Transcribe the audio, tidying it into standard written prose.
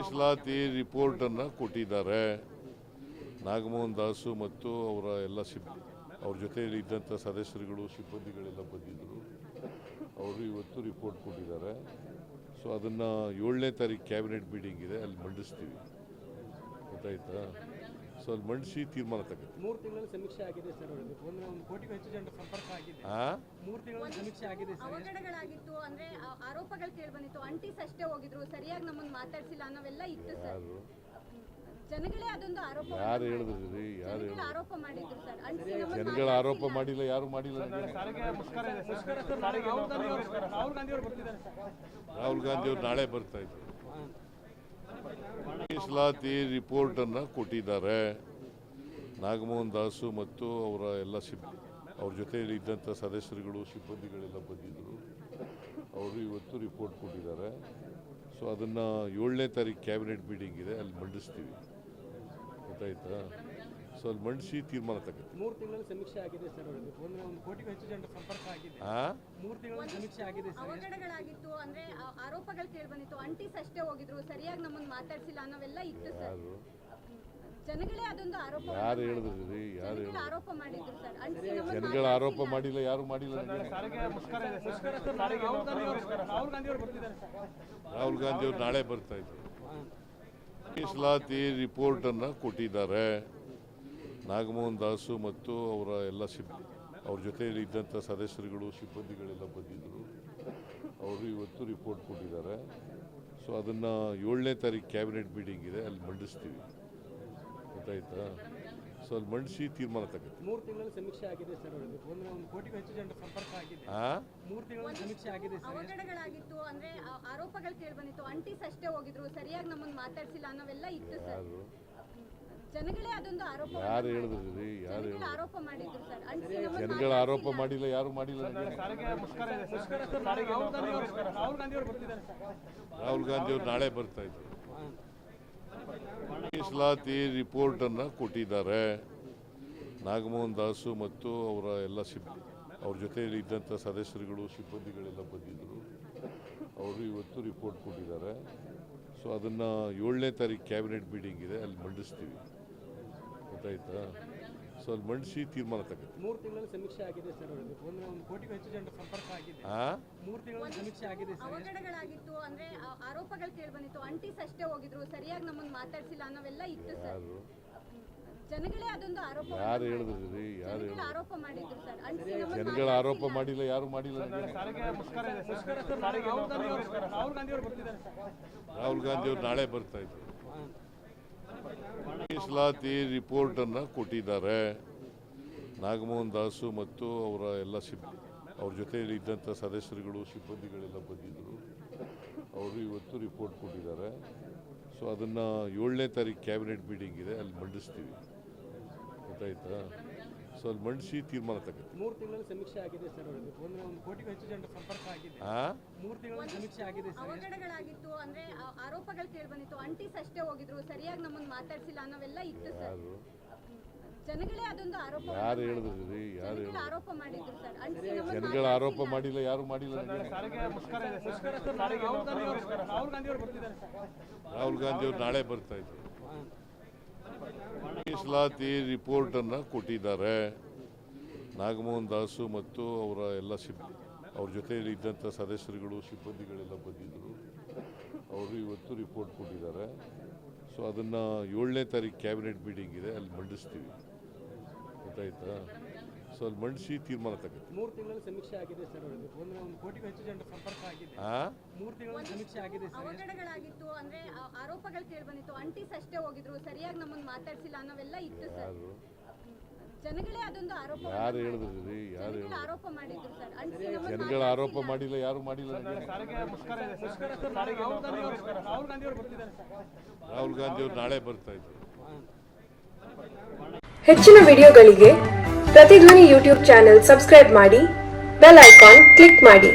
ಮೀಸಲಾತಿ ರಿಪೋರ್ಟ್ ಅನ್ನು ಕೊಟ್ಟಿದ್ದಾರೆ. ನಾಗಮೋಹನ್ ದಾಸು ಮತ್ತು ಅವರ ಎಲ್ಲ ಅವ್ರ ಜೊತೆಯಲ್ಲಿ ಇದ್ದಂಥ ಸದಸ್ಯರುಗಳು ಸಿಬ್ಬಂದಿಗಳೆಲ್ಲ ಬಂದಿದ್ದರು. ಅವರು ಇವತ್ತು ರಿಪೋರ್ಟ್ ಕೊಟ್ಟಿದ್ದಾರೆ. ಸೊ ಅದನ್ನು 7ನೇ ತಾರೀಕು ಕ್ಯಾಬಿನೆಟ್ ಮೀಟಿಂಗ್ ಇದೆ, ಅಲ್ಲಿ ಮಂಡಿಸ್ತೀವಿ. ಗೊತ್ತಾಯ್ತಾ? ಸೊ ಅಲ್ಲಿ ಮಂಡಿಸಿ ತೀರ್ಮಾನ ತಗೋತೀವಿ. 3 ತಿಂಗಳ ಸಮೀಕ್ಷೆ ಆಗಿದೆ ಸರ್. 1 ಕೋಟಿಗೂ ಹೆಚ್ಚು ಜನರ ಸಂಪರ್ಕ ಆಗಿದೆ. 3 ತಿಂಗಳ ಸಮೀಕ್ಷೆ ಆಗಿದೆ ಸರ್. ಅವಘಡಗಳಾಗಿತ್ತು ಅಂದ್ರೆ ಆರೋಪಗಳು ಕೇಳಿ ಬಂದಿತ್ತು. ಅಂಟಿಸ್ ಅಷ್ಟೇ ಹೋಗಿದ್ರು, ಸರಿಯಾಗಿ ನಮ್ಮನ್ನು ಮಾತಾಡ್ಸಿಲ್ಲ ಅನ್ನೋವೆಲ್ಲ ಇತ್ತು ಸರ್. ಜನಗಳೇ ಅದೊಂದು ಆರೋಪ. ಯಾರು ಹೇಳಿದ್ರಿ? ಯಾರು ಆರೋಪ ಮಾಡಿದ್ರು ಸರ್. ಜನಗಳ ಆರೋಪ ಮಾಡಿಲ್ಲ, ಯಾರು ಮಾಡಿಲ್ಲ. ರಾಹುಲ್ ಗಾಂಧಿ ಅವರು ನಾಳೆ ಬರ್ತಾ ಇದ್ರು. ಮೀಸಲಾತಿ ರಿಪೋರ್ಟ್ ಅನ್ನು ಕೊಟ್ಟಿದ್ದಾರೆ. ನಾಗಮೋಹನ್ ದಾಸು ಮತ್ತು ಅವರ ಎಲ್ಲ ಅವ್ರ ಜೊತೆಯಲ್ಲಿ ಇದ್ದಂಥ ಸದಸ್ಯರುಗಳು ಸಿಬ್ಬಂದಿಗಳೆಲ್ಲ ಬಂದಿದ್ದರು. ಅವರು ಇವತ್ತು ರಿಪೋರ್ಟ್ ಕೊಟ್ಟಿದ್ದಾರೆ. ಸೊ ಅದನ್ನು 7ನೇ ತಾರೀಕು ಕ್ಯಾಬಿನೆಟ್ ಮೀಟಿಂಗ್ ಇದೆ, ಅಲ್ಲಿ ಮಂಡಿಸ್ತೀವಿ. ಗೊತ್ತಾಯ್ತಾ? ಸೊ ಅಲ್ಲಿ ಮಂಡಿಸಿ ತೀರ್ಮಾನ ತಗೋತೀವಿ. 3 ತಿಂಗಳ ಸಮೀಕ್ಷೆ ಆಗಿದೆ ಸರ್. 1 ಕೋಟಿಗೂ ಹೆಚ್ಚು ಜನರ ಸಂಪರ್ಕ ಆಗಿದೆ. 3 ತಿಂಗಳ ಸಮೀಕ್ಷೆ ಆಗಿದೆ ಸರ್. ಅವಘಡಗಳಾಗಿತ್ತು ಅಂದ್ರೆ ಆರೋಪಗಳು ಕೇಳಿ ಬಂದಿತ್ತು. ಅಂಟಿಸ್ ಅಷ್ಟೇ ಹೋಗಿದ್ರು, ಸರಿಯಾಗಿ ನಮ್ಮನ್ನು ಮಾತಾಡ್ಸಿಲ್ಲ ಅನ್ನೋವೆಲ್ಲ ಇತ್ತು ಸರ್. ಜನಗಳೇ ಅದೊಂದು ಆರೋಪ. ಯಾರು ಹೇಳಿದ್ರಿ? ಯಾರು ಆರೋಪ ಮಾಡಿದ್ರು ಸರ್. ಜನಗಳ ಆರೋಪ ಮಾಡಿಲ್ಲ, ಯಾರು ಮಾಡಿಲ್ಲ. ರಾಹುಲ್ ಗಾಂಧಿ ಅವರು ನಾಳೆ ಬರ್ತಾ ಇದ್ರು. ಮೀಸಲಾತಿ ರಿಪೋರ್ಟ್ ಅನ್ನು ಕೊಟ್ಟಿದ್ದಾರೆ. ನಾಗಮೋಹನ್ ದಾಸು ಮತ್ತು ಅವರ ಎಲ್ಲ ಅವ್ರ ಜೊತೆಯಲ್ಲಿ ಇದ್ದಂಥ ಸದಸ್ಯರುಗಳು ಸಿಬ್ಬಂದಿಗಳೆಲ್ಲ ಬಂದಿದ್ದರು. ಅವರು ಇವತ್ತು ರಿಪೋರ್ಟ್ ಕೊಟ್ಟಿದ್ದಾರೆ. ಸೊ ಅದನ್ನು 7ನೇ ತಾರೀಕು ಕ್ಯಾಬಿನೆಟ್ ಮೀಟಿಂಗ್ ಇದೆ, ಅಲ್ಲಿ ಮಂಡಿಸ್ತೀವಿ. ಗೊತ್ತಾಯ್ತಾ? ಸೊ ಅಲ್ಲಿ ಮಂಡಿಸಿ ತೀರ್ಮಾನ ತಗೋತೀವಿ. 3 ತಿಂಗಳ ಸಮೀಕ್ಷೆ ಆಗಿದೆ ಸರ್. 1 ಕೋಟಿಗೂ ಹೆಚ್ಚು ಜನರ ಸಂಪರ್ಕ ಆಗಿದೆ. 3 ತಿಂಗಳ ಸಮೀಕ್ಷೆ ಆಗಿದೆ ಸರ್. ಅವಘಡಗಳಾಗಿತ್ತು ಅಂದ್ರೆ ಆರೋಪಗಳು ಕೇಳಿ ಬಂದಿತ್ತು. ಅಂಟಿಸ್ ಅಷ್ಟೇ ಹೋಗಿದ್ರು, ಸರಿಯಾಗಿ ನಮ್ಮನ್ನು ಮಾತಾಡ್ಸಿಲ್ಲ ಅನ್ನೋವೆಲ್ಲ ಇತ್ತು ಸರ್. ಜನಗಳೇ ಅದೊಂದು ಆರೋಪ. ಯಾರು ಹೇಳಿದ್ರಿ? ಯಾರು ಆರೋಪ ಮಾಡಿದ್ರು ಸರ್. ಜನಗಳ ಆರೋಪ ಮಾಡಿಲ್ಲ, ಯಾರು ಮಾಡಿಲ್ಲ. ರಾಹುಲ್ ಗಾಂಧಿ ಅವರು ನಾಳೆ ಬರ್ತಾ ಇದ್ರು. ಮೀಸಲಾತಿ ರಿಪೋರ್ಟ್ ಅನ್ನು ಕೊಟ್ಟಿದ್ದಾರೆ. ನಾಗಮೋಹನ್ ದಾಸು ಮತ್ತು ಅವರ ಎಲ್ಲ ಅವ್ರ ಜೊತೆಯಲ್ಲಿ ಇದ್ದಂಥ ಸದಸ್ಯರುಗಳು ಸಿಬ್ಬಂದಿಗಳೆಲ್ಲ ಬಂದಿದ್ದರು. ಅವರು ಇವತ್ತು ರಿಪೋರ್ಟ್ ಕೊಟ್ಟಿದ್ದಾರೆ. ಸೊ ಅದನ್ನು 7ನೇ ತಾರೀಕು ಕ್ಯಾಬಿನೆಟ್ ಮೀಟಿಂಗ್ ಇದೆ, ಅಲ್ಲಿ ಮಂಡಿಸ್ತೀವಿ. ಗೊತ್ತಾಯ್ತಾ? ಸೊ ಅಲ್ಲಿ ಮಂಡಿಸಿ ತೀರ್ಮಾನ ತಗೋತೀವಿ. 3 ತಿಂಗಳ ಸಮೀಕ್ಷೆ ಆಗಿದೆ ಸರ್. 1 ಕೋಟಿಗೂ ಹೆಚ್ಚು ಜನರ ಸಂಪರ್ಕ ಆಗಿದೆ. 3 ತಿಂಗಳ ಸಮೀಕ್ಷೆ ಆಗಿದೆ ಸರ್. ಅವಘಡಗಳಾಗಿತ್ತು ಅಂದ್ರೆ ಆರೋಪಗಳು ಕೇಳಿ ಬಂದಿತ್ತು. ಅಂಟಿಸ್ ಅಷ್ಟೇ ಹೋಗಿದ್ರು, ಸರಿಯಾಗಿ ನಮ್ಮನ್ನು ಮಾತಾಡ್ಸಿಲ್ಲ ಅನ್ನೋವೆಲ್ಲ ಇತ್ತು ಸರ್. ಜನಗಳೇ ಅದೊಂದು ಆರೋಪ. ಯಾರು ಹೇಳಿದ್ರಿ? ಯಾರು ಆರೋಪ ಮಾಡಿದ್ರು ಸರ್. ಜನಗಳ ಆರೋಪ ಮಾಡಿಲ್ಲ, ಯಾರು ಮಾಡಿಲ್ಲ. ರಾಹುಲ್ ಗಾಂಧಿ ಅವರು ನಾಳೆ ಬರ್ತಾ ಇದ್ರು. ಮೀಸಲಾತಿ ರಿಪೋರ್ಟ್ ಅನ್ನು ಕೊಟ್ಟಿದ್ದಾರೆ. ನಾಗಮೋಹನ್ ದಾಸು ಮತ್ತು ಅವರ ಎಲ್ಲ ಅವ್ರ ಜೊತೆಯಲ್ಲಿ ಇದ್ದಂಥ ಸದಸ್ಯರುಗಳು ಸಿಬ್ಬಂದಿಗಳೆಲ್ಲ ಬಂದಿದ್ದರು. ಅವರು ಇವತ್ತು ರಿಪೋರ್ಟ್ ಕೊಟ್ಟಿದ್ದಾರೆ. ಸೊ ಅದನ್ನು 7ನೇ ತಾರೀಕು ಕ್ಯಾಬಿನೆಟ್ ಮೀಟಿಂಗ್ ಇದೆ, ಅಲ್ಲಿ ಮಂಡಿಸ್ತೀವಿ. ಗೊತ್ತಾಯ್ತಾ? ಸೊ ಅಲ್ಲಿ ಮಂಡಿಸಿ ತೀರ್ಮಾನ ತಗೋತೀವಿ. 3 ತಿಂಗಳ ಸಮೀಕ್ಷೆ ಆಗಿದೆ ಸರ್. 1 ಕೋಟಿಗೂ ಹೆಚ್ಚು ಜನರ ಸಂಪರ್ಕ ಆಗಿದೆ. 3 ತಿಂಗಳ ಸಮೀಕ್ಷೆ ಆಗಿದೆ ಸರ್. ಅವಘಡಗಳಾಗಿತ್ತು ಅಂದ್ರೆ ಆರೋಪಗಳು ಕೇಳಿ ಬಂದಿತ್ತು. ಅಂಟಿಸ್ ಅಷ್ಟೇ ಹೋಗಿದ್ರು, ಸರಿಯಾಗಿ ನಮ್ಮನ್ನು ಮಾತಾಡ್ಸಿಲ್ಲ ಅನ್ನೋವೆಲ್ಲ ಇತ್ತು ಸರ್. ಜನಗಳೇ ಅದೊಂದು ಆರೋಪ. ಯಾರು ಹೇಳಿದ್ರಿ? ಯಾರು ಆರೋಪ ಮಾಡಿದ್ರು ಸರ್. ಜನಗಳ ಆರೋಪ ಮಾಡಿಲ್ಲ, ಯಾರು ಮಾಡಿಲ್ಲ. ರಾಹುಲ್ ಗಾಂಧಿ ಅವರು ನಾಳೆ ಬರ್ತಾ ಇದ್ರು. ಮೀಸಲಾತಿ ರಿಪೋರ್ಟ್ ಅನ್ನು ಕೊಟ್ಟಿದ್ದಾರೆ. ನಾಗಮೋಹನ್ ದಾಸು ಮತ್ತು ಅವರ ಎಲ್ಲ ಅವ್ರ ಜೊತೆಯಲ್ಲಿ ಇದ್ದಂಥ ಸದಸ್ಯರುಗಳು ಸಿಬ್ಬಂದಿಗಳೆಲ್ಲ ಬಂದಿದ್ದರು. ಅವರು ಇವತ್ತು ರಿಪೋರ್ಟ್ ಕೊಟ್ಟಿದ್ದಾರೆ. ಸೊ ಅದನ್ನು 7ನೇ ತಾರೀಕು ಕ್ಯಾಬಿನೆಟ್ ಮೀಟಿಂಗ್ ಇದೆ, ಅಲ್ಲಿ ಮಂಡಿಸ್ತೀವಿ. ಗೊತ್ತಾಯ್ತಾ? ಸೊ ಅಲ್ಲಿ ಮಂಡಿಸಿ ತೀರ್ಮಾನ ತಗೋತೀವಿ. 3 ತಿಂಗಳ ಸಮೀಕ್ಷೆ ಆಗಿದೆ ಸರ್. 1 ಕೋಟಿಗೂ ಹೆಚ್ಚು ಜನರ ಸಂಪರ್ಕ ಆಗಿದೆ. 3 ತಿಂಗಳ ಸಮೀಕ್ಷೆ ಆಗಿದೆ ಸರ್. ಅವಘಡಗಳಾಗಿತ್ತು ಅಂದ್ರೆ ಆರೋಪಗಳು ಕೇಳಿ ಬಂದಿತ್ತು. ಅಂಟಿಸ್ ಅಷ್ಟೇ ಹೋಗಿದ್ರು, ಸರಿಯಾಗಿ ನಮ್ಮನ್ನು ಮಾತಾಡ್ಸಿಲ್ಲ ಅನ್ನೋವೆಲ್ಲ ಇತ್ತು ಸರ್. ಜನಗಳೇ ಅದೊಂದು ಆರೋಪ. ಯಾರು ಹೇಳಿದ್ರಿ? ಯಾರು ಆರೋಪ ಮಾಡಿದ್ರು ಸರ್. ಜನಗಳ ಆರೋಪ ಮಾಡಿಲ್ಲ, ಯಾರು ಮಾಡಿಲ್ಲ. ರಾಹುಲ್ ಗಾಂಧಿ ಅವರು ನಾಳೆ ಬರ್ತಾ ಇದ್ರು. ಹೆಚ್ಚಿನ ವಿಡಿಯೋಗಳಿಗೆ ಪ್ರತಿಧ್ವನಿ ಯೂಟ್ಯೂಬ್ ಚಾನೆಲ್ ಸಬ್ಸ್ಕ್ರೈಬ್ ಮಾಡಿ, ಬೆಲ್ ಐಕಾನ್ ಕ್ಲಿಕ್ ಮಾಡಿ.